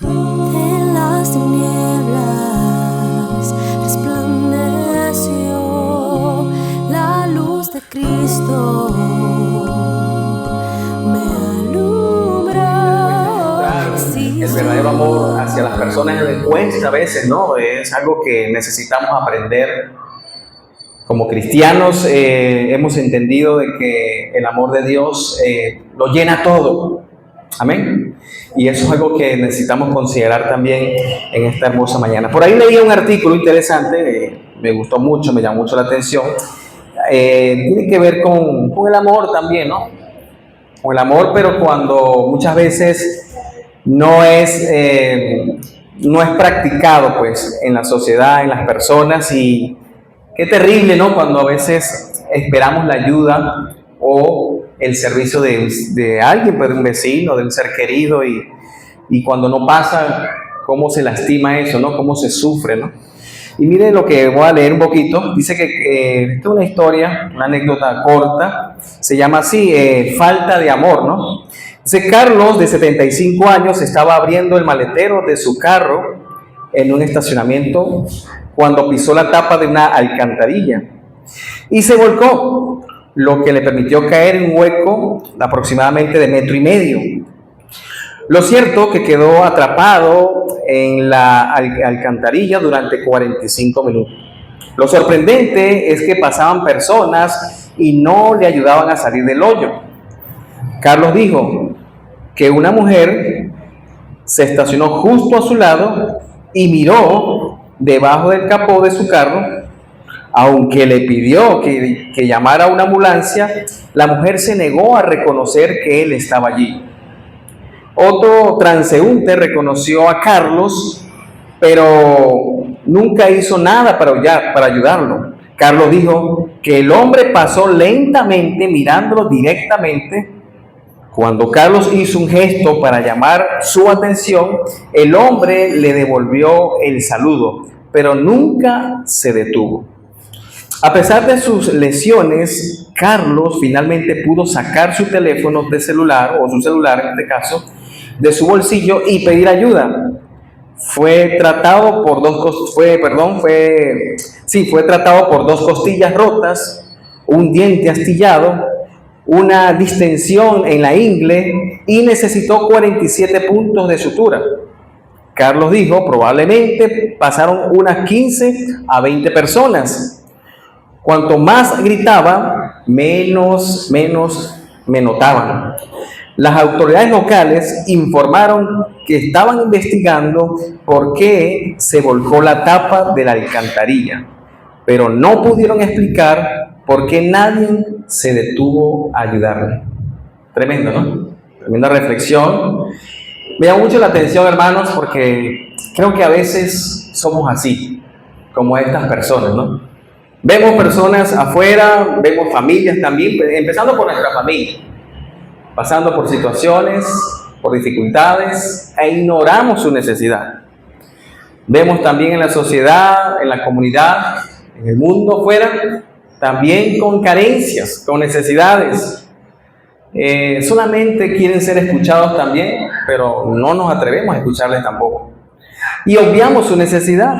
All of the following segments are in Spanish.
En las tinieblas resplandeció la luz de Cristo, me alumbra. El verdadero amor hacia las personas le cuesta a veces, ¿no? Es algo que necesitamos aprender. Como cristianos hemos entendido de que el amor de Dios lo llena todo. Amén. Y eso es algo que necesitamos considerar también en esta hermosa mañana. Por ahí leí un artículo interesante, me gustó mucho, me llamó mucho la atención. Tiene que ver con el amor también, ¿no? Con el amor, pero cuando muchas veces no es practicado pues en la sociedad, en las personas, y qué terrible, ¿no? Cuando a veces esperamos la ayuda o el servicio de alguien, pues de un vecino, de un ser querido, y cuando no pasa, cómo se lastima eso, ¿no? Cómo se sufre, ¿no? Y miren lo que voy a leer un poquito. Dice que esta es una historia, una anécdota corta, se llama así, falta de amor, ¿no? Dice, Carlos, de 75 años, estaba abriendo el maletero de su carro en un estacionamiento cuando pisó la tapa de una alcantarilla y se volcó, lo que le permitió caer en un hueco aproximadamente de 1,5 metros. Lo cierto que quedó atrapado en la alcantarilla durante 45 minutos. Lo sorprendente es que pasaban personas y no le ayudaban a salir del hoyo. Carlos dijo que una mujer se estacionó justo a su lado y miró debajo del capó de su carro. Aunque le pidió que llamara a una ambulancia, la mujer se negó a reconocer que él estaba allí. Otro transeúnte reconoció a Carlos, pero nunca hizo nada para ayudarlo. Carlos dijo que el hombre pasó lentamente mirándolo directamente. Cuando Carlos hizo un gesto para llamar su atención, el hombre le devolvió el saludo, pero nunca se detuvo. A pesar de sus lesiones, Carlos finalmente pudo sacar su teléfono de celular, o su celular en este caso, de su bolsillo y pedir ayuda. Fue tratado por dos costillas rotas, un diente astillado, una distensión en la ingle y necesitó 47 puntos de sutura. Carlos dijo, probablemente pasaron unas 15 a 20 personas. Cuanto más gritaba, menos me notaban. Las autoridades locales informaron que estaban investigando por qué se volcó la tapa de la alcantarilla, pero no pudieron explicar por qué nadie se detuvo a ayudarle. Tremendo, ¿no? Tremenda reflexión. Me llama mucho la atención, hermanos, porque creo que a veces somos así, como estas personas, ¿no? Vemos personas afuera, vemos familias también, empezando por nuestra familia, pasando por situaciones, por dificultades, e ignoramos su necesidad. Vemos también en la sociedad, en la comunidad, en el mundo afuera, también con carencias, con necesidades. Solamente quieren ser escuchados también, pero no nos atrevemos a escucharles tampoco. Y obviamos su necesidad.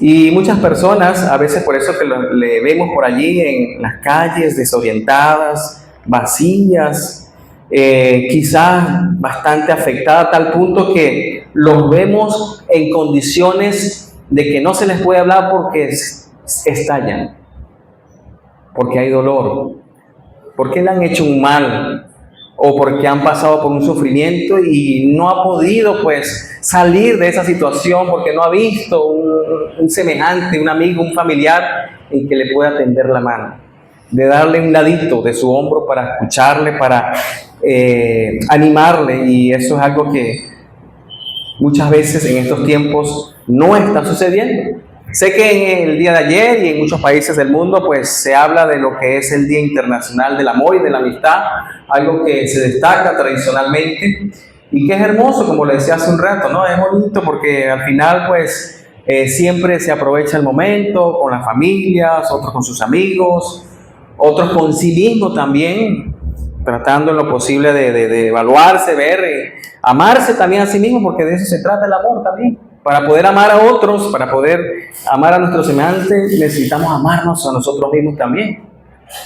Y muchas personas, a veces por eso que le vemos por allí en las calles desorientadas, vacías, quizás bastante afectadas a tal punto que los vemos en condiciones de que no se les puede hablar porque estallan, porque hay dolor, porque le han hecho un mal o porque han pasado por un sufrimiento y no ha podido pues salir de esa situación porque no ha visto un semejante, un amigo, un familiar en que le pueda tender la mano, de darle un ladito de su hombro para escucharle, para animarle, y eso es algo que muchas veces en estos tiempos no está sucediendo. Sé que en el día de ayer y en muchos países del mundo pues se habla de lo que es el Día Internacional del Amor y de la Amistad, algo que se destaca tradicionalmente y que es hermoso, como le decía hace un rato, ¿no? Es bonito porque al final pues siempre se aprovecha el momento con las familias, otros con sus amigos, otros con sí mismos también, tratando en lo posible de evaluarse, ver, amarse también a sí mismo, porque de eso se trata el amor también. Para poder amar a otros, para poder amar a nuestros semejantes, necesitamos amarnos a nosotros mismos también.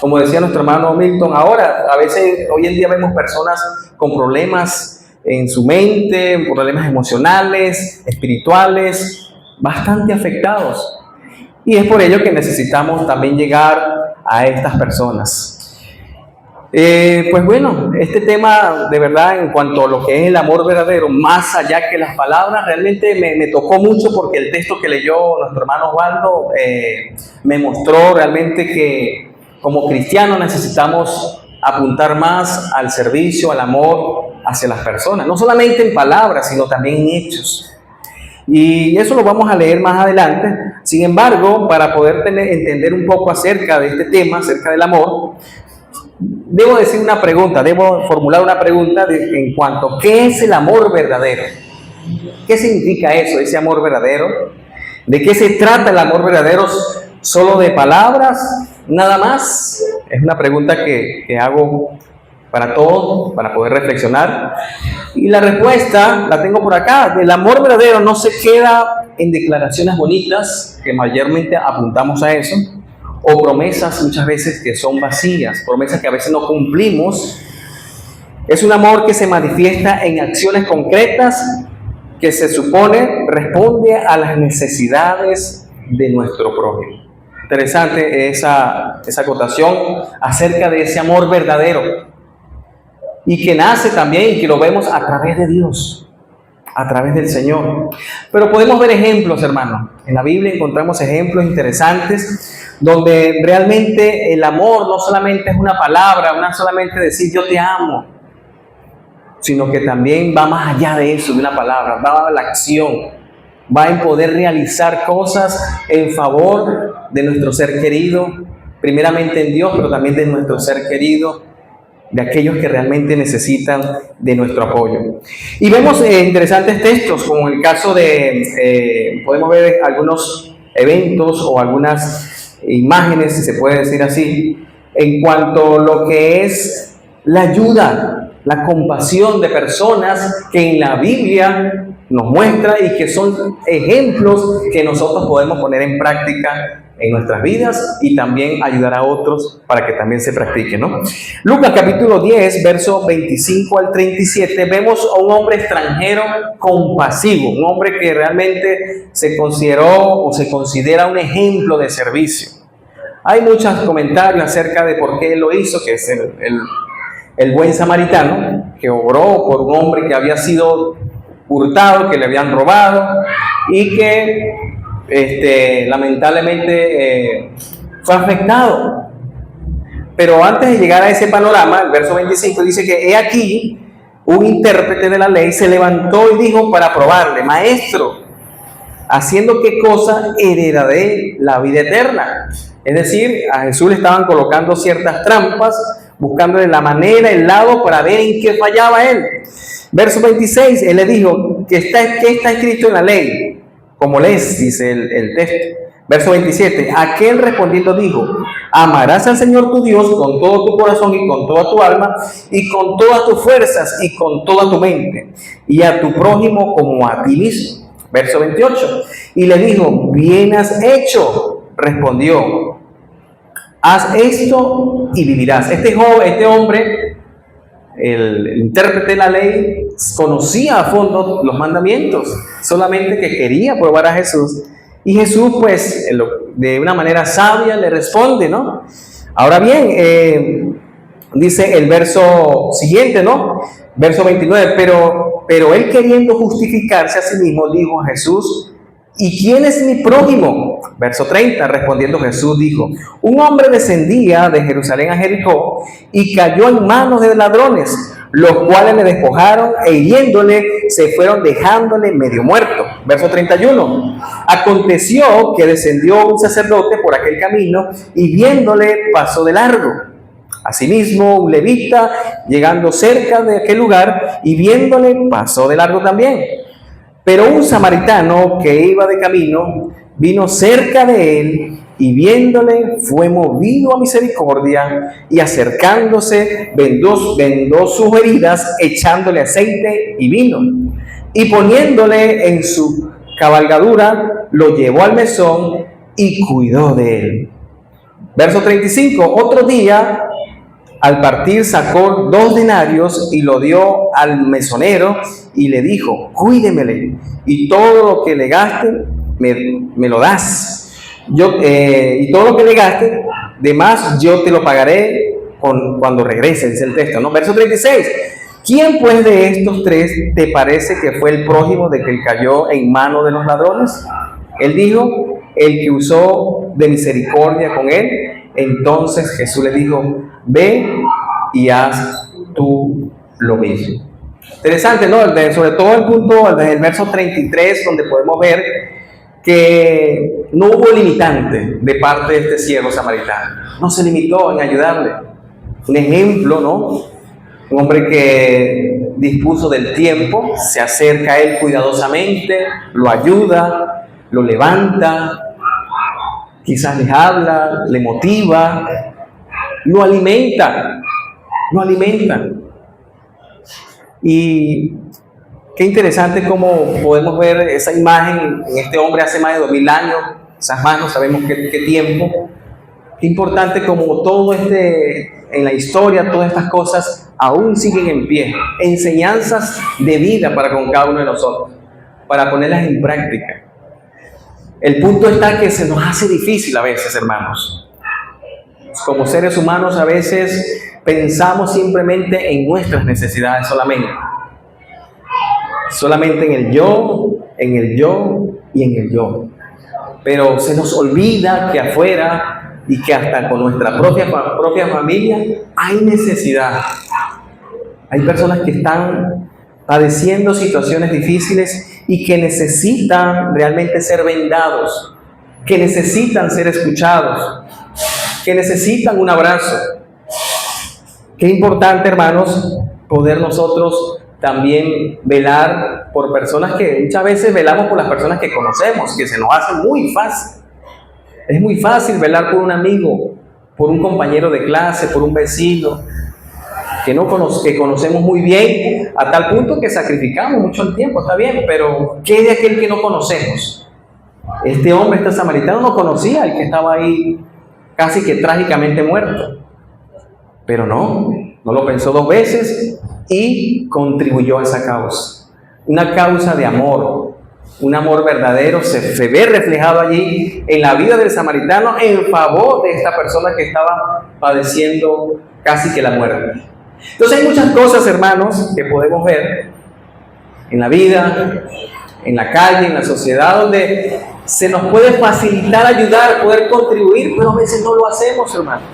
Como decía nuestro hermano Milton ahora, a veces hoy en día vemos personas con problemas en su mente, problemas emocionales, espirituales, bastante afectados. Y es por ello que necesitamos también llegar a estas personas. Pues bueno, este tema de verdad en cuanto a lo que es el amor verdadero, más allá que las palabras, realmente me tocó mucho porque el texto que leyó nuestro hermano Osvaldo me mostró realmente que como cristianos necesitamos apuntar más al servicio, al amor hacia las personas, no solamente en palabras, sino también en hechos. Y eso lo vamos a leer más adelante. Sin embargo, para poder entender un poco acerca de este tema, acerca del amor, debo decir una pregunta, debo formular una pregunta en cuanto a ¿qué es el amor verdadero? ¿Qué significa eso, ese amor verdadero? ¿De qué se trata el amor verdadero? ¿Solo de palabras? ¿Nada más? Es una pregunta que hago para todos, para poder reflexionar. Y la respuesta la tengo por acá. El amor verdadero no se queda en declaraciones bonitas, que mayormente apuntamos a eso, o promesas muchas veces que son vacías, promesas que a veces no cumplimos. Es un amor que se manifiesta en acciones concretas que se supone responde a las necesidades de nuestro prójimo. Interesante esa acotación acerca de ese amor verdadero y que nace también y que lo vemos a través de Dios, a través del Señor. Pero podemos ver ejemplos, hermanos. En la Biblia encontramos ejemplos interesantes donde realmente el amor no solamente es una palabra, no solamente decir yo te amo, sino que también va más allá de eso, de una palabra, va a la acción, va en poder realizar cosas en favor de nuestro ser querido, primeramente en Dios, pero también de nuestro ser querido, de aquellos que realmente necesitan de nuestro apoyo. Y vemos interesantes textos, como el caso de, podemos ver algunos eventos o algunas imágenes, si se puede decir así, en cuanto a lo que es la ayuda, la compasión de personas que en la Biblia nos muestra y que son ejemplos que nosotros podemos poner en práctica en nuestras vidas y también ayudar a otros para que también se practiquen, ¿no? Lucas capítulo 10, versos 25 al 37, vemos a un hombre extranjero compasivo, un hombre que realmente se consideró o se considera un ejemplo de servicio. Hay muchos comentarios acerca de por qué él lo hizo, que es el buen samaritano, que obró por un hombre que había sido hurtado, que le habían robado y que lamentablemente fue afectado. Pero antes de llegar a ese panorama, el verso 25 dice que he aquí un intérprete de la ley se levantó y dijo para probarle: maestro, ¿haciendo qué cosa heredaré la vida eterna? Es decir, a Jesús le estaban colocando ciertas trampas, buscándole la manera, el lado para ver en qué fallaba él. Verso 26, él le dijo: ¿qué está escrito en la ley? Como lees, dice el texto. Verso 27, aquel respondiendo dijo: amarás al Señor tu Dios con todo tu corazón y con toda tu alma y con todas tus fuerzas y con toda tu mente, y a tu prójimo como a ti mismo. Verso 28, y le dijo: bien has hecho, respondió, haz esto y vivirás. Este hombre, el intérprete de la ley, conocía a fondo los mandamientos, solamente que quería probar a Jesús. Y Jesús, pues, de una manera sabia le responde, ¿no? Ahora bien, dice el verso siguiente, ¿no? Verso 29, pero él, queriendo justificarse a sí mismo, dijo a Jesús: ¿y quién es mi prójimo? Verso 30, respondiendo Jesús dijo: un hombre descendía de Jerusalén a Jericó y cayó en manos de ladrones, los cuales le despojaron e hiriéndole se fueron dejándole medio muerto. Verso 31, aconteció que descendió un sacerdote por aquel camino y viéndole pasó de largo. Asimismo, un levita, llegando cerca de aquel lugar y viéndole pasó de largo también. Pero un samaritano que iba de camino vino cerca de él y viéndole fue movido a misericordia y acercándose vendó sus heridas echándole aceite y vino y poniéndole en su cabalgadura lo llevó al mesón y cuidó de él. Verso 35, otro día al partir sacó 2 denarios y lo dio al mesonero y le dijo, cuídemele y todo lo que le gaste me lo das. Y todo lo que le gaste, de más yo te lo pagaré cuando regrese, dice el texto, ¿no? Verso 36. ¿Quién pues de estos 3 te parece que fue el prójimo de que él cayó en mano de los ladrones? Él dijo, el que usó de misericordia con él. Entonces Jesús le dijo, ve y haz tú lo mismo. Interesante, ¿no? Sobre todo el punto del verso 33, donde podemos ver que no hubo limitante de parte de este siervo samaritano. No se limitó en ayudarle. Un ejemplo, ¿no? Un hombre que dispuso del tiempo, se acerca a él cuidadosamente, lo ayuda, lo levanta, quizás le habla, le motiva, lo alimenta. Y qué interesante cómo podemos ver esa imagen en este hombre hace más de 2000 años, esas manos, sabemos qué tiempo. Qué importante como todo en la historia, todas estas cosas aún siguen en pie. Enseñanzas de vida para con cada uno de nosotros, para ponerlas en práctica. El punto está que se nos hace difícil a veces, hermanos. Como seres humanos a veces pensamos simplemente en nuestras necesidades solamente. Solamente en el yo y en el yo. Pero se nos olvida que afuera y que hasta con nuestra propia familia hay necesidad. Hay personas que están padeciendo situaciones difíciles y que necesitan realmente ser vendados, que necesitan ser escuchados, que necesitan un abrazo. Qué importante, hermanos, poder nosotros también velar por personas que muchas veces velamos por las personas que conocemos, que se nos hace muy fácil. Es muy fácil velar por un amigo, por un compañero de clase, por un vecino que conocemos muy bien, a tal punto que sacrificamos mucho el tiempo, está bien, pero ¿qué de aquel que no conocemos? Este hombre, este samaritano, no conocía al que estaba ahí casi que trágicamente muerto, pero no lo pensó 2 veces y contribuyó a esa causa, una causa de amor, un amor verdadero se ve reflejado allí en la vida del samaritano en favor de esta persona que estaba padeciendo casi que la muerte. Entonces hay muchas cosas, hermanos, que podemos ver en la vida, en la calle, en la sociedad, donde se nos puede facilitar ayudar, poder contribuir, pero a veces no lo hacemos, hermanos.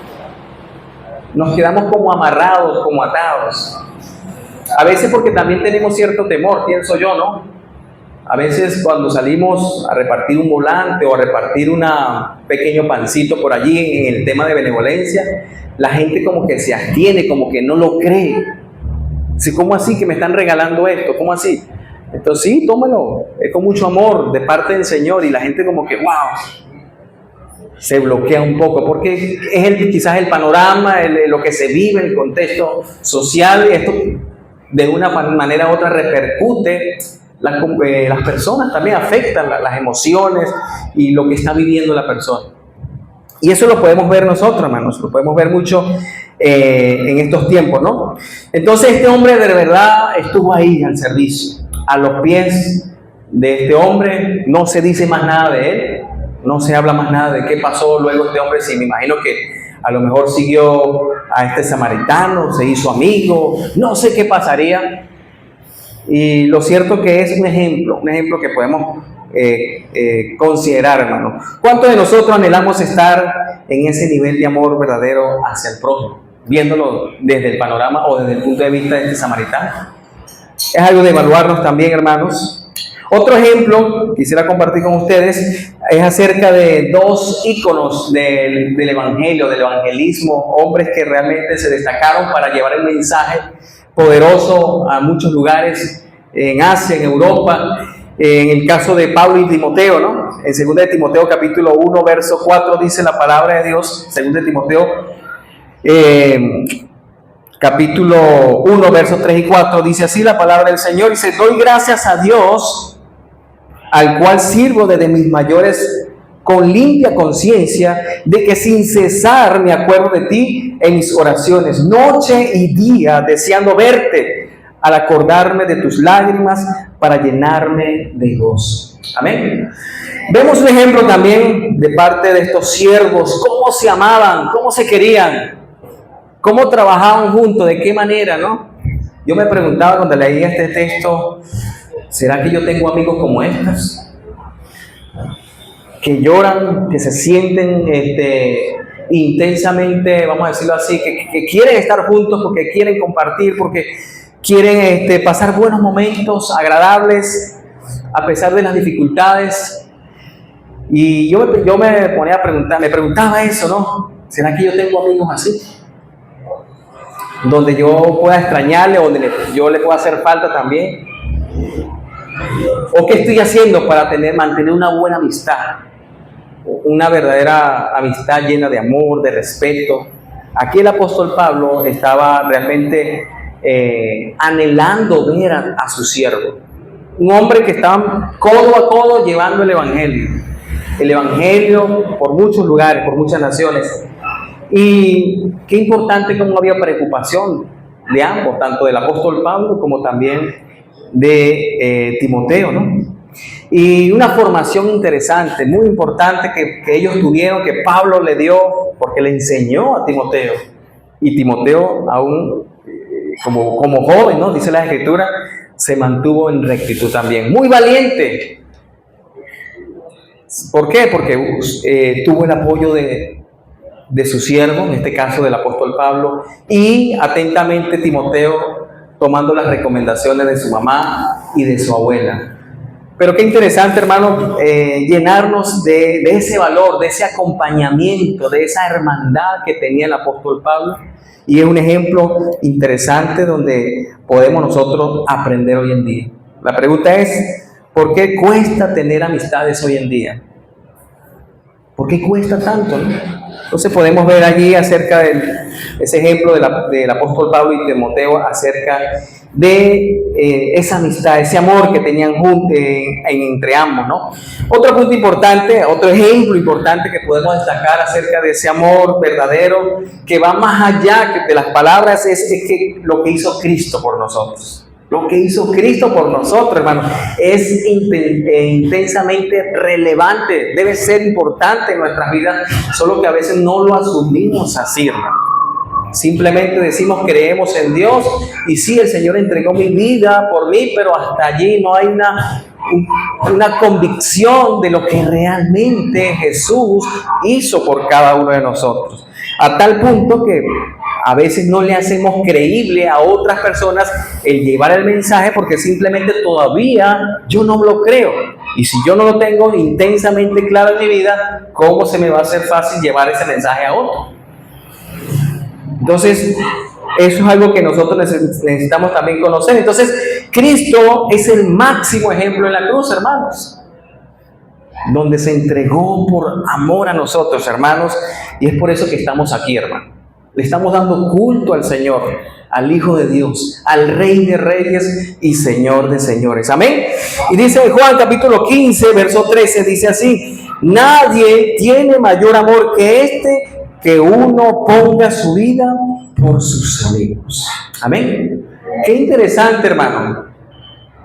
Nos quedamos como amarrados, como atados. A veces porque también tenemos cierto temor, pienso yo, ¿no? A veces cuando salimos a repartir un volante o a repartir un pequeño pancito por allí en el tema de benevolencia, la gente como que se abstiene, como que no lo cree. Sí, ¿cómo así que me están regalando esto? ¿Cómo así? Entonces sí, tómalo, es con mucho amor de parte del Señor, y la gente como que wow, se bloquea un poco, porque es quizás el panorama, lo que se vive, el contexto social, esto de una manera u otra repercute. Las personas también afectan las emociones y lo que está viviendo la persona. Y eso lo podemos ver nosotros, hermanos, lo podemos ver mucho en estos tiempos, ¿no? Entonces este hombre de verdad estuvo ahí al servicio, a los pies de este hombre. No se dice más nada de él, no se habla más nada de qué pasó luego este hombre. Sí, me imagino que a lo mejor siguió a este samaritano, se hizo amigo, no sé qué pasaría. Y lo cierto que es un ejemplo que podemos considerar, hermano. ¿Cuántos de nosotros anhelamos estar en ese nivel de amor verdadero hacia el prójimo, viéndolo desde el panorama o desde el punto de vista de este samaritano? Es algo de evaluarnos también, hermanos. Otro ejemplo que quisiera compartir con ustedes es acerca de 2 íconos del evangelio, del evangelismo, hombres que realmente se destacaron para llevar el mensaje poderoso a muchos lugares en Asia, en Europa. En el caso de Pablo y Timoteo, ¿no? En 2 de Timoteo capítulo 1, verso 4 dice la palabra de Dios. 2 de Timoteo capítulo 1, versos 3 y 4 dice así la palabra del Señor. Dice: doy gracias a Dios, al cual sirvo desde mis mayores con limpia conciencia, de que sin cesar me acuerdo de ti en mis oraciones, noche y día, deseando verte, al acordarme de tus lágrimas para llenarme de gozo. Amén. Vemos un ejemplo también de parte de estos siervos, cómo se amaban, cómo se querían, cómo trabajaban juntos, de qué manera, ¿no? Yo me preguntaba cuando leía este texto, ¿será que yo tengo amigos como estos? Que lloran, que se sienten intensamente, vamos a decirlo así, que quieren estar juntos porque quieren compartir, porque quieren pasar buenos momentos agradables a pesar de las dificultades. Y yo me ponía a preguntar, me preguntaba eso, ¿no? ¿Será que yo tengo amigos así? Donde yo pueda extrañarle, donde yo le pueda hacer falta también. ¿O qué estoy haciendo para mantener una buena amistad? Una verdadera amistad llena de amor, de respeto. Aquí el apóstol Pablo estaba realmente anhelando ver a su siervo. Un hombre que estaba codo a codo llevando el evangelio por muchos lugares, por muchas naciones. Y qué importante cómo había preocupación de ambos, tanto del apóstol Pablo como también de Timoteo, ¿no? Y una formación interesante, muy importante que ellos tuvieron, que Pablo le dio, porque le enseñó a Timoteo. Y Timoteo, aún como joven, ¿no? Dice la Escritura, se mantuvo en rectitud también. Muy valiente. ¿Por qué? Porque tuvo el apoyo de su siervo, en este caso del apóstol Pablo, y atentamente Timoteo tomando las recomendaciones de su mamá y de su abuela. Pero qué interesante, hermano, llenarnos de ese valor, de ese acompañamiento, de esa hermandad que tenía el apóstol Pablo. Y es un ejemplo interesante donde podemos nosotros aprender hoy en día. La pregunta es, ¿por qué cuesta tener amistades hoy en día? ¿Por qué cuesta tanto, no? Entonces podemos ver allí acerca de ese ejemplo del apóstol Pablo y Timoteo acerca de esa amistad, ese amor que tenían entre ambos, ¿no? Otro punto importante, otro ejemplo importante que podemos destacar acerca de ese amor verdadero que va más allá de las palabras es que lo que hizo Cristo por nosotros. Lo que hizo Cristo por nosotros, hermano, es intensamente relevante, debe ser importante en nuestras vidas, solo que a veces no lo asumimos así, hermano. Simplemente decimos, creemos en Dios, y sí, el Señor entregó mi vida por mí, pero hasta allí no hay una convicción de lo que realmente Jesús hizo por cada uno de nosotros. A tal punto que a veces no le hacemos creíble a otras personas el llevar el mensaje porque simplemente todavía yo no lo creo. Y si yo no lo tengo intensamente claro en mi vida, ¿cómo se me va a hacer fácil llevar ese mensaje a otro? Entonces, eso es algo que nosotros necesitamos también conocer. Entonces, Cristo es el máximo ejemplo en la cruz, hermanos, donde se entregó por amor a nosotros, hermanos, y es por eso que estamos aquí, hermano. Le estamos dando culto al Señor, al Hijo de Dios, al Rey de Reyes y Señor de Señores. Amén. Y dice en Juan capítulo 15, verso 13, dice así: nadie tiene mayor amor que uno ponga su vida por sus amigos. Amén. Qué interesante, hermano.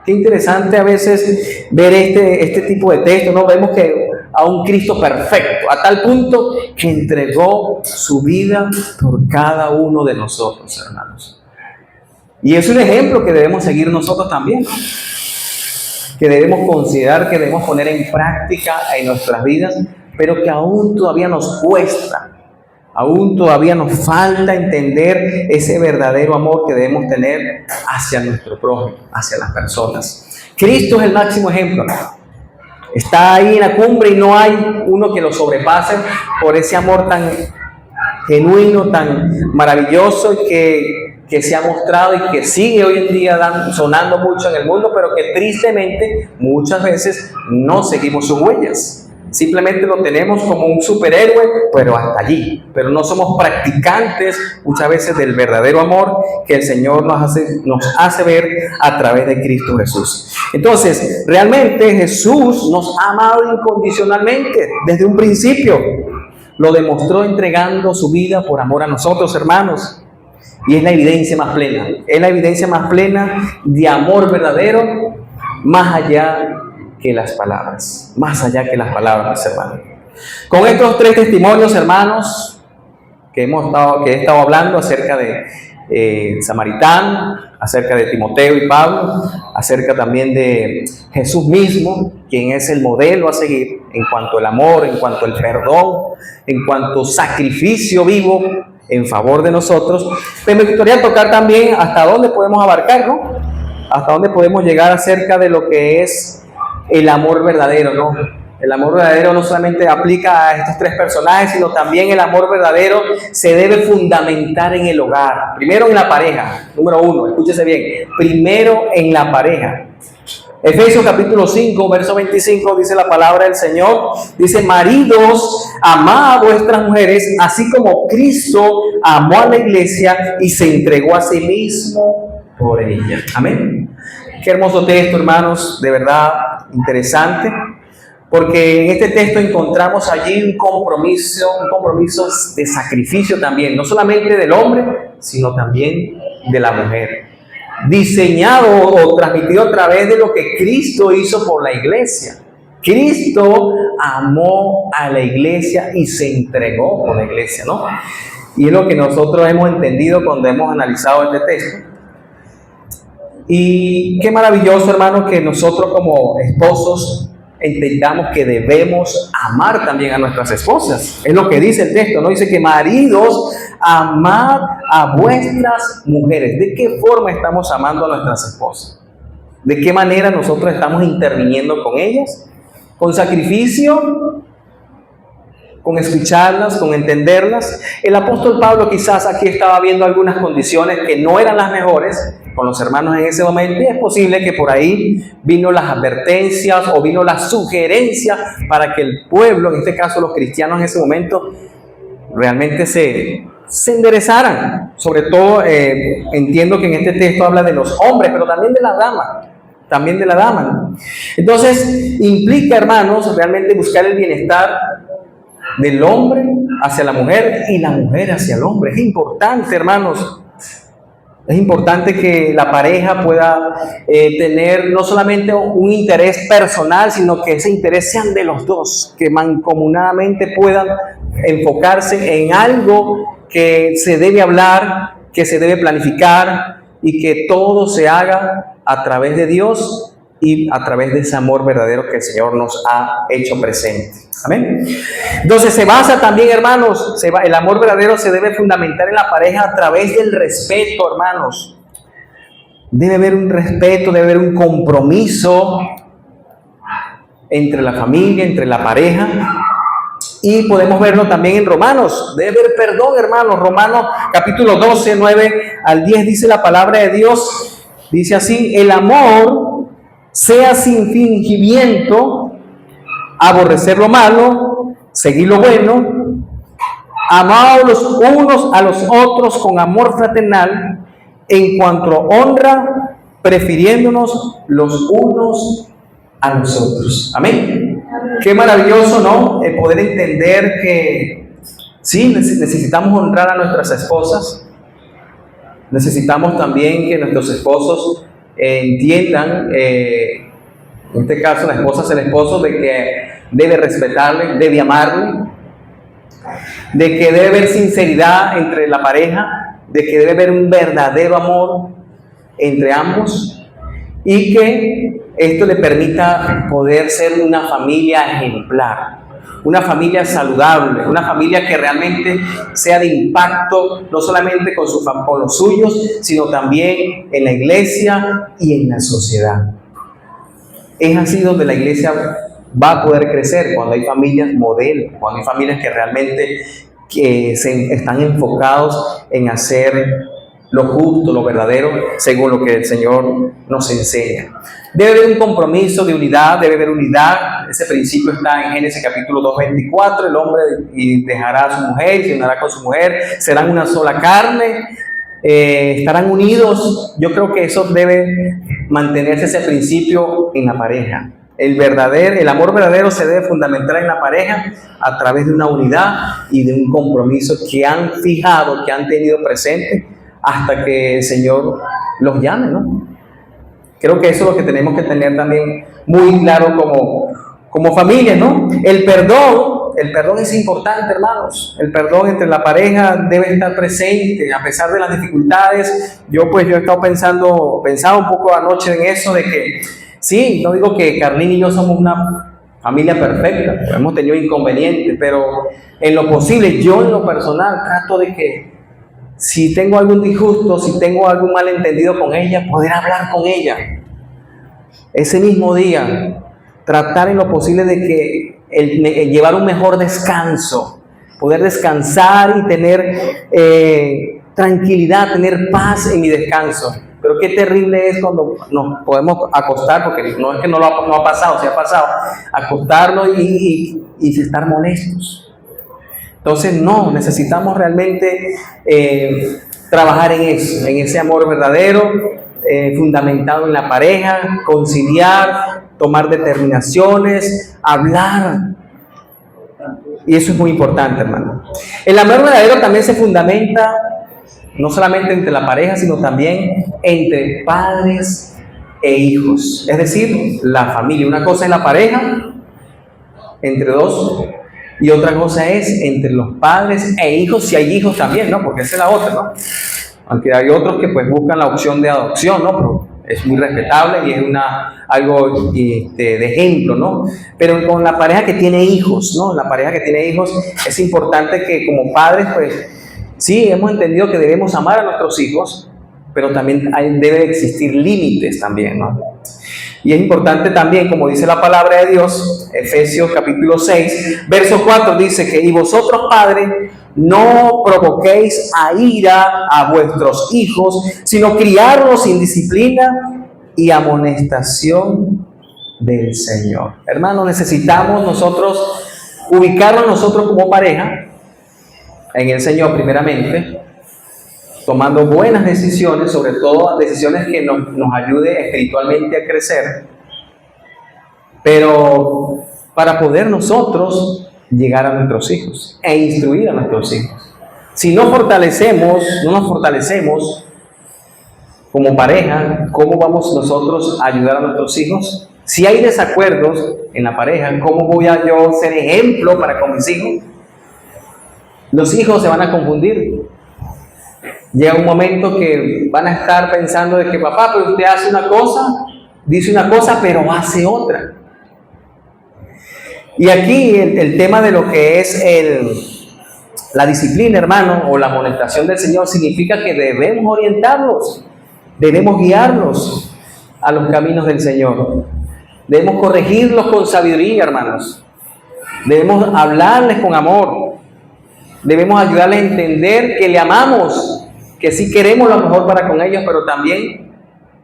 Qué interesante a veces ver este tipo de texto, ¿no? Vemos que a un Cristo perfecto, a tal punto que entregó su vida por cada uno de nosotros, hermanos. Y es un ejemplo que debemos seguir nosotros también, que debemos considerar, que debemos poner en práctica en nuestras vidas, pero que aún todavía nos cuesta, aún todavía nos falta entender ese verdadero amor que debemos tener hacia nuestro prójimo, hacia las personas. Cristo es el máximo ejemplo. Está ahí en la cumbre y no hay uno que lo sobrepase por ese amor tan genuino, tan maravilloso que se ha mostrado y que sigue hoy en día sonando mucho en el mundo, pero que tristemente muchas veces no seguimos sus huellas. Simplemente lo tenemos como un superhéroe, pero hasta allí. Pero no somos practicantes muchas veces del verdadero amor que el Señor nos hace ver a través de Cristo Jesús. Entonces, realmente Jesús nos ha amado incondicionalmente desde un principio. Lo demostró entregando su vida por amor a nosotros, hermanos. Y es la evidencia más plena. Es la evidencia más plena de amor verdadero, más allá que las palabras. Más allá que las palabras, hermanos. Con estos tres testimonios, hermanos, que he estado hablando acerca de Samaritano, acerca de Timoteo y Pablo, acerca también de Jesús mismo, quien es el modelo a seguir en cuanto al amor, en cuanto al perdón, en cuanto sacrificio vivo en favor de nosotros. Pero me gustaría tocar también hasta dónde podemos abarcar, ¿no? Hasta dónde podemos llegar acerca de lo que es el amor verdadero, ¿no? El amor verdadero no solamente aplica a estos tres personajes, sino también el amor verdadero se debe fundamentar en el hogar. Primero en la pareja, número 1, escúchese bien. Primero en la pareja. Efesios capítulo 5, verso 25, dice la palabra del Señor. Dice: maridos, amad a vuestras mujeres, así como Cristo amó a la iglesia y se entregó a sí mismo por ella. Amén. Qué hermoso texto, hermanos, de verdad interesante. Porque en este texto encontramos allí un compromiso de sacrificio también, no solamente del hombre, sino también de la mujer. Diseñado o transmitido a través de lo que Cristo hizo por la iglesia. Cristo amó a la iglesia y se entregó por la iglesia, ¿no? Y es lo que nosotros hemos entendido cuando hemos analizado este texto. Y qué maravilloso, hermano, que nosotros como esposos entendamos que debemos amar también a nuestras esposas. Es lo que dice el texto, ¿no? Dice que maridos, amad a vuestras mujeres. ¿De qué forma estamos amando a nuestras esposas? ¿De qué manera nosotros estamos interviniendo con ellas? ¿Con sacrificio? ¿Con escucharlas? ¿Con entenderlas? El apóstol Pablo quizás aquí estaba viendo algunas condiciones que no eran las mejores con los hermanos en ese momento, y es posible que por ahí vino las advertencias o vino la sugerencia para que el pueblo, en este caso los cristianos en ese momento, realmente se enderezaran. Sobre todo entiendo que en este texto habla de los hombres, pero también de la dama, ¿no? Entonces implica, hermanos, realmente buscar el bienestar del hombre hacia la mujer y la mujer hacia el hombre. Es importante, hermanos. Es importante que la pareja pueda tener no solamente un interés personal, sino que ese interés sean de los dos, que mancomunadamente puedan enfocarse en algo que se debe hablar, que se debe planificar y que todo se haga a través de Dios y a través de ese amor verdadero que el Señor nos ha hecho presente. Amén. Entonces se basa también, hermanos, el amor verdadero se debe fundamentar en la pareja a través del respeto, hermanos. Debe haber un respeto, debe haber un compromiso entre la familia, entre la pareja. Y podemos verlo también en Romanos. Debe haber perdón, hermanos. Romanos capítulo 12, 9 al 10 dice la palabra de Dios. Dice así: el amor sea sin fingimiento, aborrecer lo malo, seguir lo bueno, amaos los unos a los otros con amor fraternal, en cuanto a honra, prefiriéndonos los unos a los otros. Amén. Qué maravilloso, ¿no? El poder entender que sí, necesitamos honrar a nuestras esposas. Necesitamos también que nuestros esposos entiendan, en este caso la esposa hacia el esposo, de que debe respetarle, debe amarle, de que debe haber sinceridad entre la pareja, de que debe haber un verdadero amor entre ambos y que esto le permita poder ser una familia ejemplar, una familia saludable, una familia que realmente sea de impacto, no solamente con los suyos, sino también en la iglesia y en la sociedad. Es así donde la iglesia va a poder crecer, cuando hay familias modelo, cuando hay familias que realmente se están enfocados en hacer lo justo, lo verdadero, según lo que el Señor nos enseña. Debe haber un compromiso de unidad, debe haber unidad. Ese principio está en Génesis capítulo 2:24. El hombre dejará a su mujer, se unirá con su mujer, serán una sola carne, estarán unidos. Yo creo que eso debe mantenerse, ese principio, en la pareja. El amor verdadero se debe fundamentar en la pareja a través de una unidad y de un compromiso que han fijado, que han tenido presente hasta que el Señor los llame, ¿no? Creo que eso es lo que tenemos que tener también muy claro como familia, ¿no? El perdón es importante, hermanos. El perdón entre la pareja debe estar presente a pesar de las dificultades. Yo he estado pensaba un poco anoche en eso, de que sí, no digo que Carlín y yo somos una familia perfecta, hemos tenido inconvenientes, pero en lo posible, yo en lo personal trato de que si tengo algún disgusto, si tengo algún malentendido con ella, poder hablar con ella ese mismo día, tratar en lo posible de que llevar un mejor descanso, poder descansar y tener tranquilidad, tener paz en mi descanso. Pero qué terrible es cuando nos podemos acostar, porque no es que no ha pasado, sí ha pasado, acostarnos y estar molestos. Entonces, no, necesitamos realmente trabajar en eso, en ese amor verdadero, fundamentado en la pareja, conciliar, tomar determinaciones, hablar. Y eso es muy importante, hermano. El amor verdadero también se fundamenta no solamente entre la pareja, sino también entre padres e hijos. Es decir, la familia. Una cosa es la pareja, entre dos, y otra cosa es entre los padres e hijos, si hay hijos también, ¿no? Porque esa es la otra, ¿no? Aunque hay otros que pues buscan la opción de adopción, ¿no? Pero es muy respetable y es algo de ejemplo, ¿no? Pero con la pareja que tiene hijos, ¿no? La pareja que tiene hijos, es importante que como padres, pues, sí, hemos entendido que debemos amar a nuestros hijos, pero también debe existir límites también, ¿no? Y es importante también, como dice la palabra de Dios, Efesios capítulo 6, verso 4, dice que: y vosotros, padres, no provoquéis a ira a vuestros hijos, sino criarlos sin disciplina y amonestación del Señor. Hermanos, necesitamos nosotros ubicarnos nosotros como pareja en el Señor primeramente, tomando buenas decisiones, sobre todo decisiones que nos ayuden espiritualmente a crecer, pero para poder nosotros llegar a nuestros hijos e instruir a nuestros hijos. Si no nos fortalecemos como pareja, ¿cómo vamos nosotros a ayudar a nuestros hijos? Si hay desacuerdos en la pareja, ¿cómo voy a yo ser ejemplo para con mis hijos? Los hijos se van a confundir. Llega un momento que van a estar pensando de que: papá, pero usted hace una cosa, dice una cosa, pero hace otra. Y aquí el tema de lo que es la disciplina, hermano, o la amonestación del Señor, significa que debemos orientarlos, debemos guiarlos a los caminos del Señor. Debemos corregirlos con sabiduría, hermanos. Debemos hablarles con amor. Debemos ayudarles a entender que le amamos, que sí queremos lo mejor para con ellos, pero también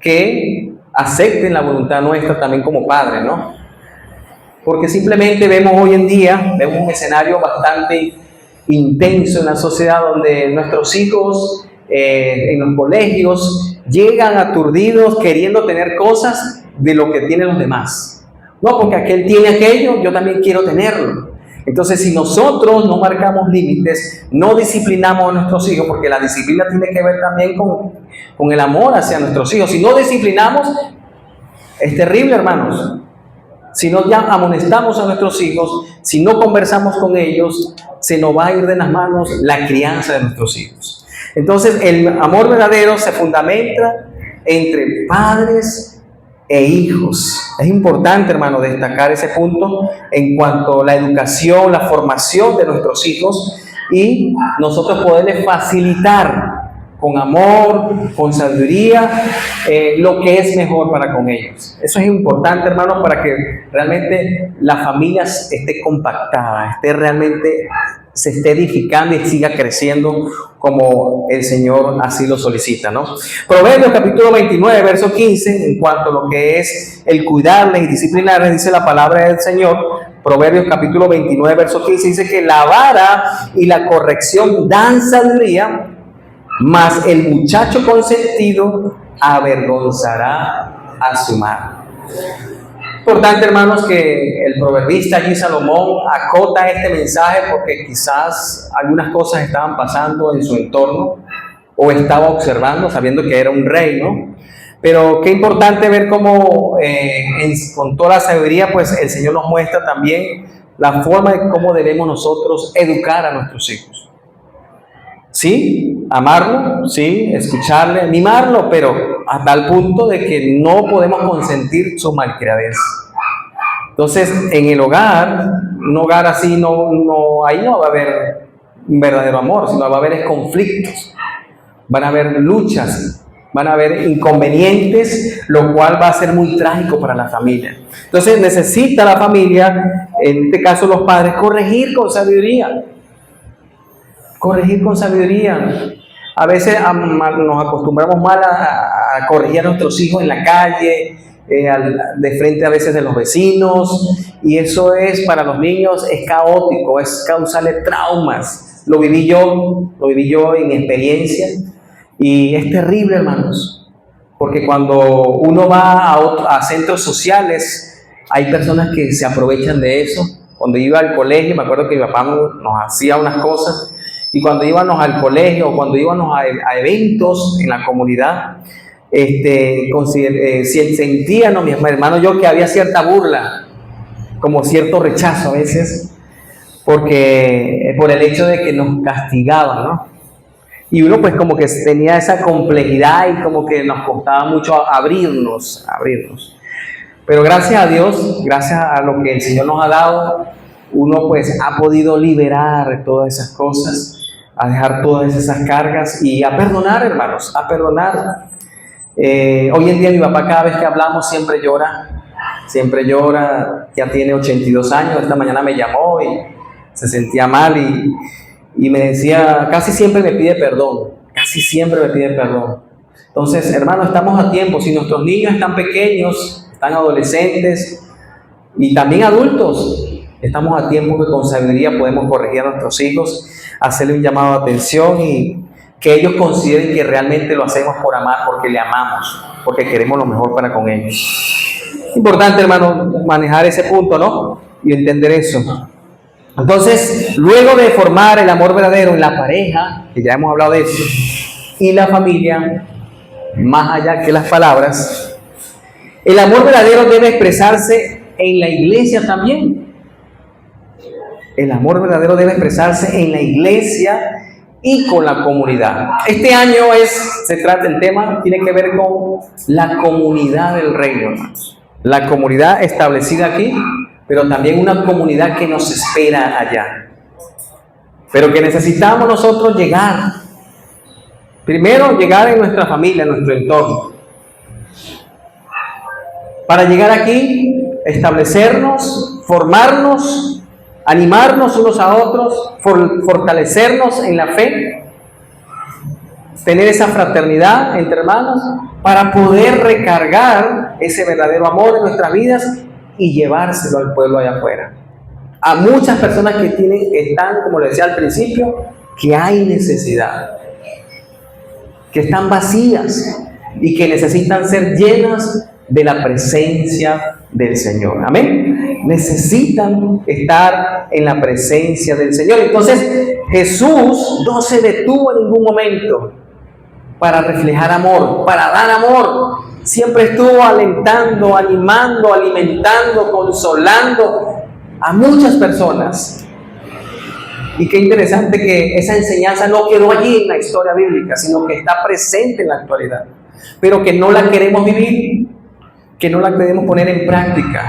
que acepten la voluntad nuestra también como padres, ¿no? Porque simplemente vemos hoy en día, vemos un escenario bastante intenso en la sociedad, donde nuestros hijos en los colegios llegan aturdidos queriendo tener cosas de lo que tienen los demás. No, porque aquel tiene aquello, yo también quiero tenerlo. Entonces, si nosotros no marcamos límites, no disciplinamos a nuestros hijos, porque la disciplina tiene que ver también con el amor hacia nuestros hijos. Si no disciplinamos, es terrible, hermanos. Si no ya amonestamos a nuestros hijos, si no conversamos con ellos, se nos va a ir de las manos la crianza de nuestros hijos. Entonces, el amor verdadero se fundamenta entre padres e hijos. Es importante, hermano, destacar ese punto en cuanto a la educación, la formación de nuestros hijos, y nosotros poderles facilitar con amor, con sabiduría, lo que es mejor para con ellos. Eso es importante, hermanos, para que realmente la familia esté compactada, se esté edificando y siga creciendo como el Señor así lo solicita, ¿no? Proverbios capítulo 29, verso 15, en cuanto a lo que es el cuidarles y disciplinarles, dice la palabra del Señor. Proverbios capítulo 29, verso 15, dice que la vara y la corrección dan sabiduría, mas el muchacho consentido avergonzará a su madre. Importante, hermanos, que el proverbista allí, Salomón, acota este mensaje porque quizás algunas cosas estaban pasando en su entorno o estaba observando, sabiendo que era un rey, ¿no? Pero qué importante ver cómo con toda la sabiduría, pues el Señor nos muestra también la forma de cómo debemos nosotros educar a nuestros hijos. Sí, amarlo, sí, escucharle, mimarlo, pero a tal punto de que no podemos consentir su malcriadez. Entonces, en el hogar, un hogar así, ahí no va a haber un verdadero amor, sino va a haber conflictos, van a haber luchas, van a haber inconvenientes, lo cual va a ser muy trágico para la familia. Entonces, necesita la familia, en este caso los padres, corregir con sabiduría. Corregir con sabiduría. A veces nos acostumbramos mal a corregir a nuestros hijos en la calle, de frente a veces de los vecinos, y eso es para los niños, es caótico, es causarle traumas. Lo viví yo en experiencia, y es terrible, hermanos, porque cuando uno va a centros sociales, hay personas que se aprovechan de eso. Cuando iba al colegio, me acuerdo que mi papá nos hacía unas cosas, y cuando íbamos al colegio o cuando íbamos a eventos en la comunidad, sentíamos, mis hermanos, yo, que había cierta burla, como cierto rechazo a veces, porque por el hecho de que nos castigaban, ¿no? Y uno pues como que tenía esa complejidad y como que nos costaba mucho abrirnos. Pero gracias a Dios, gracias a lo que el Señor nos ha dado, uno pues ha podido liberar todas esas cosas, a dejar todas esas cargas y a perdonar, hermanos, a perdonar. Hoy en día mi papá, cada vez que hablamos, siempre llora, ya tiene 82 años, esta mañana me llamó y se sentía mal y me decía, casi siempre me pide perdón. Entonces, hermanos, estamos a tiempo. Si nuestros niños están pequeños, están adolescentes y también adultos, estamos a tiempo que con sabiduría podemos corregir a nuestros hijos, hacerle un llamado de atención y que ellos consideren que realmente lo hacemos por amar, porque le amamos, porque queremos lo mejor para con ellos. Importante, hermano, manejar ese punto, ¿no? Y entender eso. Entonces, luego de formar el amor verdadero en la pareja, que ya hemos hablado de eso, y la familia, más allá que las palabras, el amor verdadero debe expresarse en la iglesia también. El amor verdadero debe expresarse en la iglesia y con la comunidad. Este año el tema tiene que ver con la comunidad del reino, hermanos. La comunidad establecida aquí, pero también una comunidad que nos espera allá. Pero que necesitamos nosotros llegar. Primero, llegar en nuestra familia, en nuestro entorno. Para llegar aquí, establecernos, formarnos, animarnos unos a otros, fortalecernos en la fe, tener esa fraternidad entre hermanos para poder recargar ese verdadero amor en nuestras vidas y llevárselo al pueblo allá afuera. A muchas personas que están, como les decía al principio, que hay necesidad, que están vacías y que necesitan ser llenas de la presencia del Señor. Amén. Necesitan estar en la presencia del Señor. Entonces, Jesús no se detuvo en ningún momento para reflejar amor, para dar amor. Siempre estuvo alentando, animando, alimentando, consolando a muchas personas. Y qué interesante que esa enseñanza no quedó allí en la historia bíblica, sino que está presente en la actualidad, pero que no la queremos vivir, que no la queremos poner en práctica,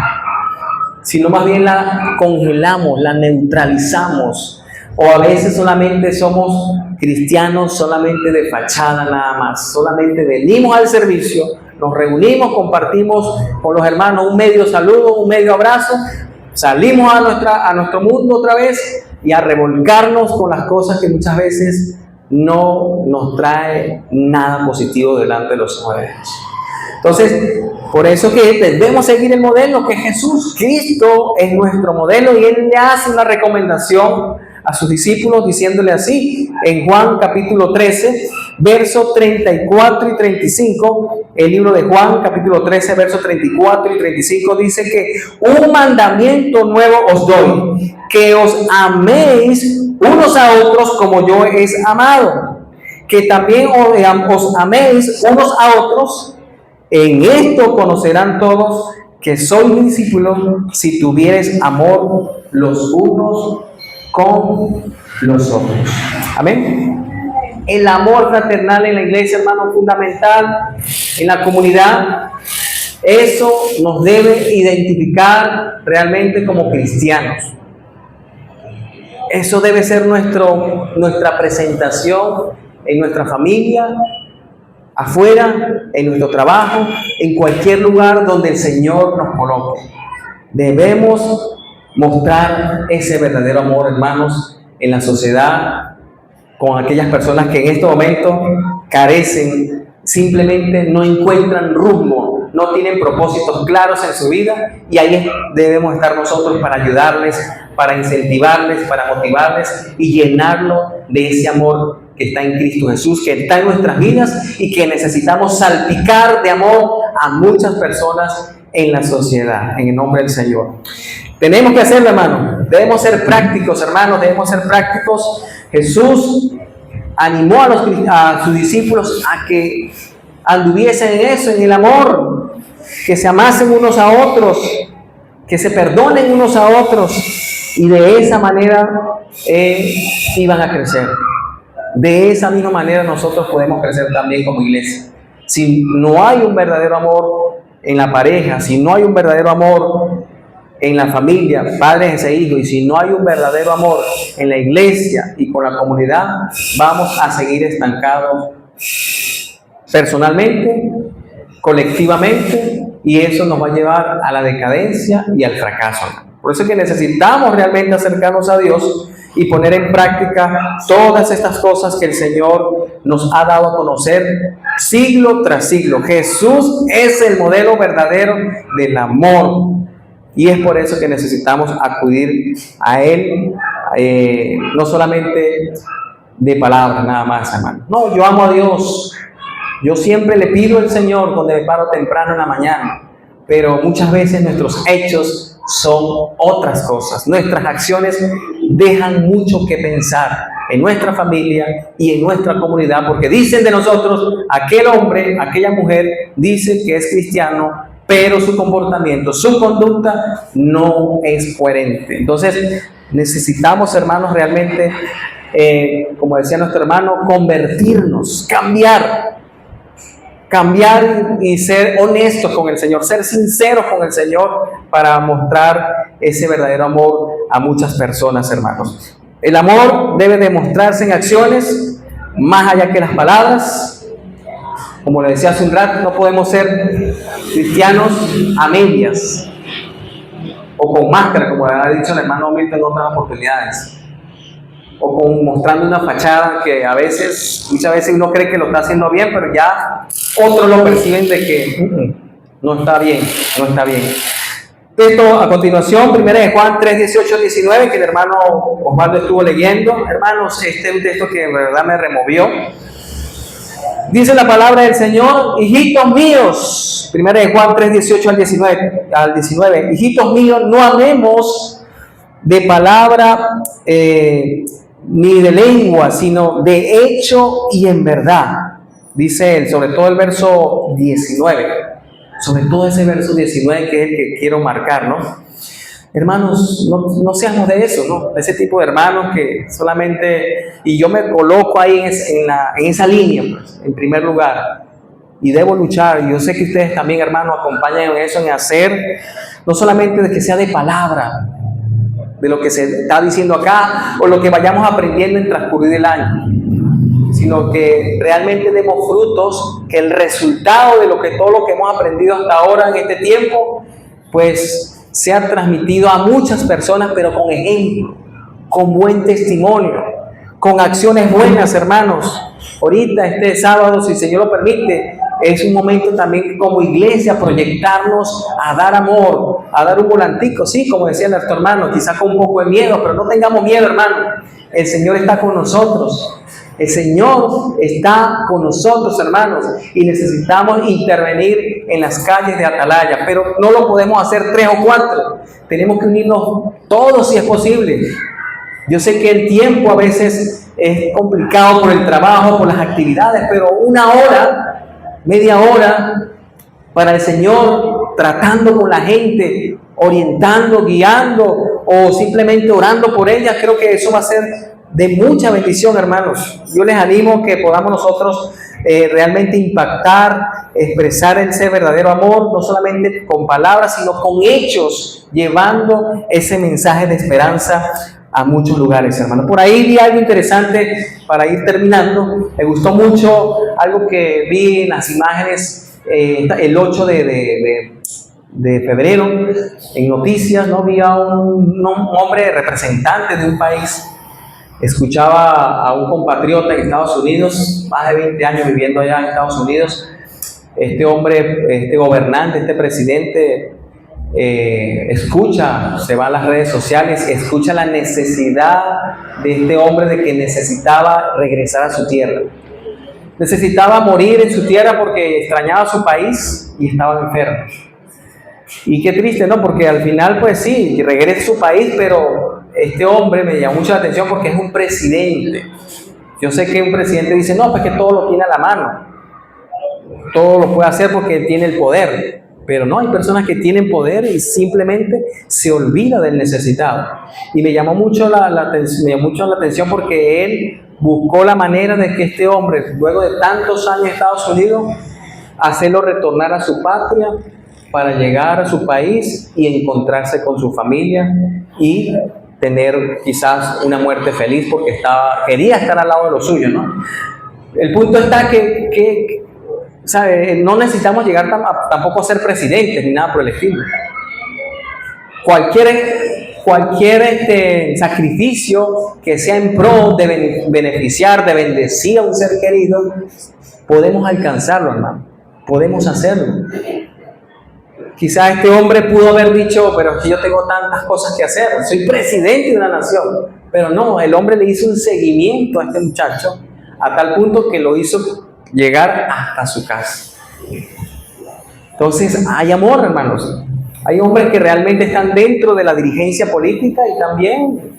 sino más bien la congelamos, la neutralizamos, o a veces solamente somos cristianos solamente de fachada nada más, solamente venimos al servicio, nos reunimos, compartimos con los hermanos un medio saludo, un medio abrazo, salimos a nuestro mundo otra vez y a revolcarnos con las cosas que muchas veces no nos trae nada positivo delante de los ojos de Dios. Entonces, por eso que debemos seguir el modelo que es Jesús. Cristo es nuestro modelo y Él le hace una recomendación a sus discípulos diciéndole así, en Juan capítulo 13, versos 34 y 35, el libro de Juan capítulo 13, versos 34 y 35 dice que un mandamiento nuevo os doy, que os améis unos a otros como yo he amado, que también os améis unos a otros. En esto conocerán todos que sois mis discípulos si tuviereis amor los unos con los otros. Amén. El amor fraternal en la iglesia, hermano, fundamental en la comunidad. Eso nos debe identificar realmente como cristianos. Eso debe ser nuestra presentación en nuestra familia, afuera, en nuestro trabajo, en cualquier lugar donde el Señor nos coloque. Debemos mostrar ese verdadero amor, hermanos, en la sociedad, con aquellas personas que en este momento carecen, simplemente no encuentran rumbo, no tienen propósitos claros en su vida, y ahí debemos estar nosotros para ayudarles, para incentivarles, para motivarles y llenarlo de ese amor que está en Cristo Jesús, que está en nuestras vidas y que necesitamos salpicar de amor a muchas personas en la sociedad, en el nombre del Señor. Tenemos que hacerlo, hermano. Debemos ser prácticos, hermanos, debemos ser prácticos. Jesús animó a sus discípulos a que anduviesen en eso, en el amor, que se amasen unos a otros, que se perdonen unos a otros, y de esa manera iban a crecer. De esa misma manera nosotros podemos crecer también como iglesia. Si no hay un verdadero amor en la pareja, si no hay un verdadero amor en la familia, padres e hijos, y si no hay un verdadero amor en la iglesia y con la comunidad, vamos a seguir estancados personalmente, colectivamente, y eso nos va a llevar a la decadencia y al fracaso. Por eso es que necesitamos realmente acercarnos a Dios y poner en práctica todas estas cosas que el Señor nos ha dado a conocer siglo tras siglo. Jesús es el modelo verdadero del amor, y es por eso que necesitamos acudir a Él, no solamente de palabras nada más, hermano. No, yo amo a Dios. Yo siempre le pido al Señor cuando me paro temprano en la mañana, pero muchas veces nuestros hechos son otras cosas. Nuestras acciones dejan mucho que pensar en nuestra familia y en nuestra comunidad, porque dicen de nosotros, aquel hombre, aquella mujer dice que es cristiano, pero su comportamiento, su conducta no es coherente. Entonces necesitamos, hermanos, realmente, como decía nuestro hermano, convertirnos, cambiar y ser honestos con el Señor, ser sinceros con el Señor para mostrar ese verdadero amor a muchas personas, hermanos. El amor debe demostrarse en acciones más allá que las palabras. Como le decía hace un rato, no podemos ser cristianos a medias o con máscara, como ha dicho el hermano Milton en otras oportunidades, o mostrando una fachada que muchas veces uno cree que lo está haciendo bien, pero ya otros lo perciben de que no está bien. Texto a continuación, 1 de Juan 3, 18, 19, que el hermano Osvaldo estuvo leyendo. Hermanos, este es un texto que de verdad me removió. Dice la palabra del Señor: hijitos míos, 1 de Juan 3, 18 al 19, hijitos míos, no amemos de palabra ni de lengua, sino de hecho y en verdad. Dice él, sobre todo el verso 19, sobre todo ese verso 19 que es el que quiero marcar, ¿no? Hermanos, no seamos de eso, ¿no? De ese tipo de hermanos que solamente, y yo me coloco ahí en esa línea, pues, en primer lugar, y debo luchar, y yo sé que ustedes también, hermanos, acompañan en eso, en hacer, no solamente de que sea de palabra, de lo que se está diciendo acá, o lo que vayamos aprendiendo en transcurrir el año, sino que realmente demos frutos, que el resultado de todo lo que hemos aprendido hasta ahora en este tiempo, pues sea transmitido a muchas personas, pero con ejemplo, con buen testimonio, con acciones buenas, hermanos. Ahorita, este sábado, si el Señor lo permite, es un momento también como iglesia proyectarnos a dar amor, a dar un volantico, sí, como decía nuestro hermano, quizás con un poco de miedo, pero no tengamos miedo, hermano. El Señor está con nosotros. El Señor está con nosotros, hermanos, y necesitamos intervenir en las calles de Atalaya, pero no lo podemos hacer 3 o 4. Tenemos que unirnos todos si es posible. Yo sé que el tiempo a veces es complicado por el trabajo, por las actividades, pero 1 hora, media hora para el Señor, tratando con la gente, orientando, guiando o simplemente orando por ella, creo que eso va a ser de mucha bendición, hermanos. Yo les animo que podamos nosotros realmente impactar, expresar ese verdadero amor, no solamente con palabras, sino con hechos, llevando ese mensaje de esperanza a muchos lugares, hermanos. Por ahí vi algo interesante para ir terminando. Me gustó mucho algo que vi en las imágenes el 8 de febrero en noticias, ¿no? Vi a un hombre representante de un país. Escuchaba a un compatriota en Estados Unidos, más de 20 años viviendo allá en Estados Unidos. Este hombre, este gobernante, este presidente, escucha, se va a las redes sociales, escucha la necesidad de este hombre de que necesitaba regresar a su tierra. Necesitaba morir en su tierra porque extrañaba su país y estaba enfermo. Y qué triste, ¿no? Porque al final, pues sí, regresa a su país, pero este hombre me llamó mucho la atención porque es un presidente. Yo sé que un presidente dice, no, pues que todo lo tiene a la mano. Todo lo puede hacer porque tiene el poder. Pero no, hay personas que tienen poder y simplemente se olvida del necesitado. Y me llamó mucho la atención porque él buscó la manera de que este hombre, luego de tantos años en Estados Unidos, hacerlo retornar a su patria para llegar a su país y encontrarse con su familia y tener quizás una muerte feliz porque quería estar al lado de los suyos, ¿no? El punto está que ¿sabe? No necesitamos llegar tampoco a ser presidentes ni nada por el estilo. Cualquier sacrificio que sea en pro de beneficiar, de bendecir a un ser querido, podemos alcanzarlo, hermano. Podemos hacerlo. Quizás este hombre pudo haber dicho, pero es que yo tengo tantas cosas que hacer, soy presidente de una nación. Pero no, el hombre le hizo un seguimiento a este muchacho a tal punto que lo hizo llegar hasta su casa. Entonces hay amor, hermanos. Hay hombres que realmente están dentro de la dirigencia política y también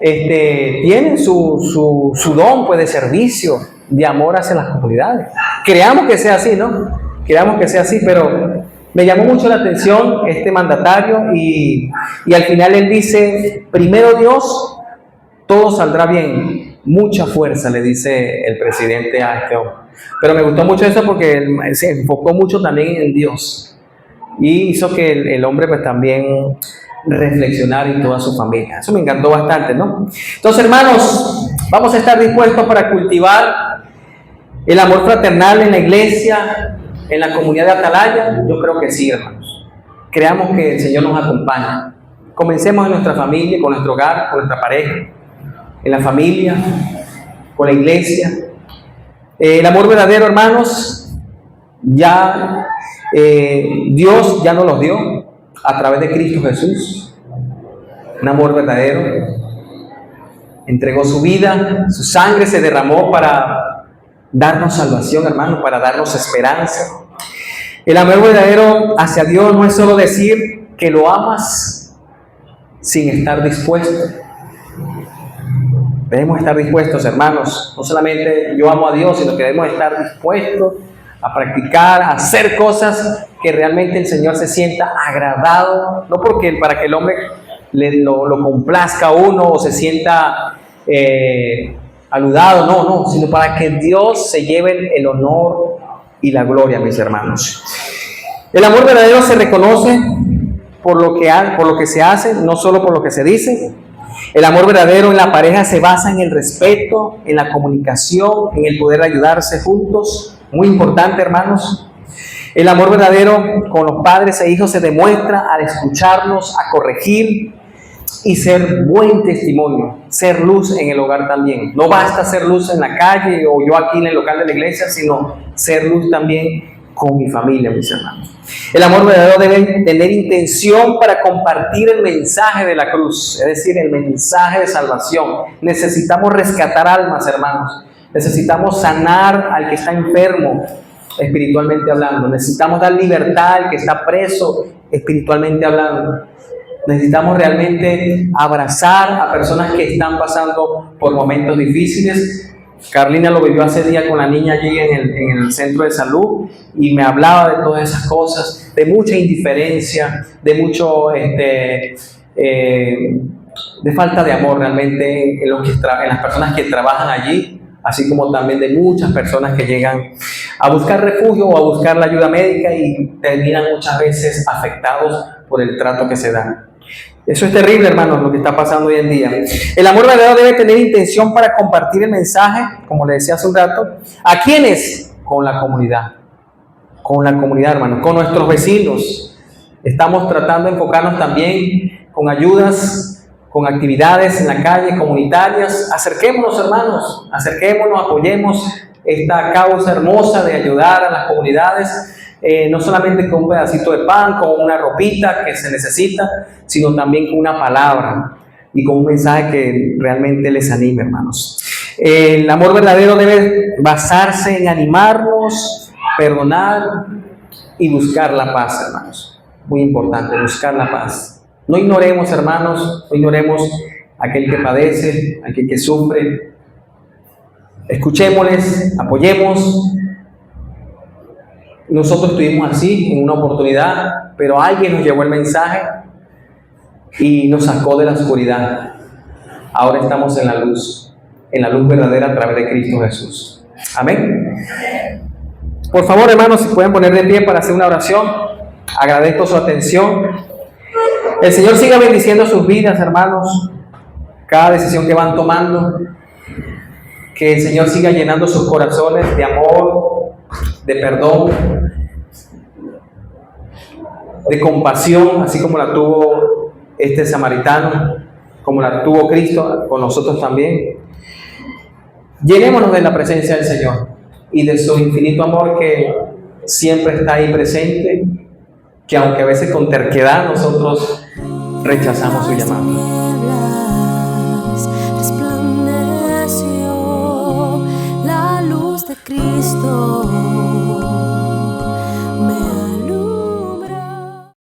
tienen su don, pues, de servicio, de amor hacia las comunidades. Creamos que sea así, ¿no? Creamos que sea así, pero me llamó mucho la atención este mandatario y al final él dice, primero Dios, todo saldrá bien. Mucha fuerza, le dice el presidente a este hombre. Pero me gustó mucho eso porque él se enfocó mucho también en Dios y hizo que el hombre pues también reflexionara y toda su familia. Eso me encantó bastante, ¿no? Entonces, hermanos, vamos a estar dispuestos para cultivar el amor fraternal en la iglesia, en la comunidad de Atalaya. Yo creo que sí, hermanos. Creamos que el Señor nos acompaña. Comencemos en nuestra familia, con nuestro hogar, con nuestra pareja, en la familia, con la iglesia. El amor verdadero, hermanos, ya Dios ya nos los dio a través de Cristo Jesús. Un amor verdadero. Entregó su vida, su sangre se derramó para darnos salvación, hermano, para darnos esperanza. El amor verdadero hacia Dios no es solo decir que lo amas sin estar dispuesto. Debemos estar dispuestos, hermanos. No solamente yo amo a Dios, sino que debemos estar dispuestos a practicar, a hacer cosas que realmente el Señor se sienta agradado. No para que el hombre lo complazca a uno o se sienta aludado, no, sino para que Dios se lleve el honor y la gloria, mis hermanos. El amor verdadero se reconoce por lo que se hace, no solo por lo que se dice. El amor verdadero en la pareja se basa en el respeto, en la comunicación, en el poder ayudarse juntos. Muy importante, hermanos. El amor verdadero con los padres e hijos se demuestra al escucharnos, a corregir y ser buen testimonio, ser luz en el hogar también. No basta ser luz en la calle o yo aquí en el local de la iglesia, sino ser luz también con mi familia, mis hermanos. El amor verdadero debe tener intención para compartir el mensaje de la cruz, es decir, el mensaje de salvación. Necesitamos rescatar almas, hermanos. Necesitamos sanar al que está enfermo, espiritualmente hablando. Necesitamos dar libertad al que está preso, espiritualmente hablando. Necesitamos realmente abrazar a personas que están pasando por momentos difíciles. Carlina lo vivió hace días con la niña allí en el centro de salud y me hablaba de todas esas cosas, de mucha indiferencia, de mucho de falta de amor realmente en las personas que trabajan allí, así como también de muchas personas que llegan a buscar refugio o a buscar la ayuda médica y terminan muchas veces afectados por el trato que se da. Eso es terrible, hermanos, lo que está pasando hoy en día. El amor verdadero debe tener intención para compartir el mensaje, como le decía hace un rato. ¿A quiénes? Con la comunidad. Con la comunidad, hermanos, con nuestros vecinos. Estamos tratando de enfocarnos también con ayudas, con actividades en la calle, comunitarias. Acerquémonos, hermanos, acerquémonos, apoyemos esta causa hermosa de ayudar a las comunidades. No solamente con un pedacito de pan, con una ropita que se necesita, sino también con una palabra y con un mensaje que realmente les anime, hermanos. El amor verdadero debe basarse en animarnos, perdonar y buscar la paz, hermanos. Muy importante, buscar la paz. No ignoremos, hermanos, no ignoremos a aquel que padece, a aquel que sufre. Escuchémosles, apoyemos. Nosotros estuvimos así en una oportunidad, pero alguien nos llevó el mensaje y nos sacó de la oscuridad. Ahora estamos en la luz verdadera a través de Cristo Jesús. Amén. Por favor, hermanos, si pueden poner de pie para hacer una oración. Agradezco su atención. El Señor siga bendiciendo sus vidas, hermanos. Cada decisión que van tomando. Que el Señor siga llenando sus corazones de amor, de perdón, de compasión, así como la tuvo este samaritano, como la tuvo Cristo con nosotros también. Llenémonos de la presencia del Señor y de su infinito amor que siempre está ahí presente, que aunque a veces con terquedad nosotros rechazamos su llamado.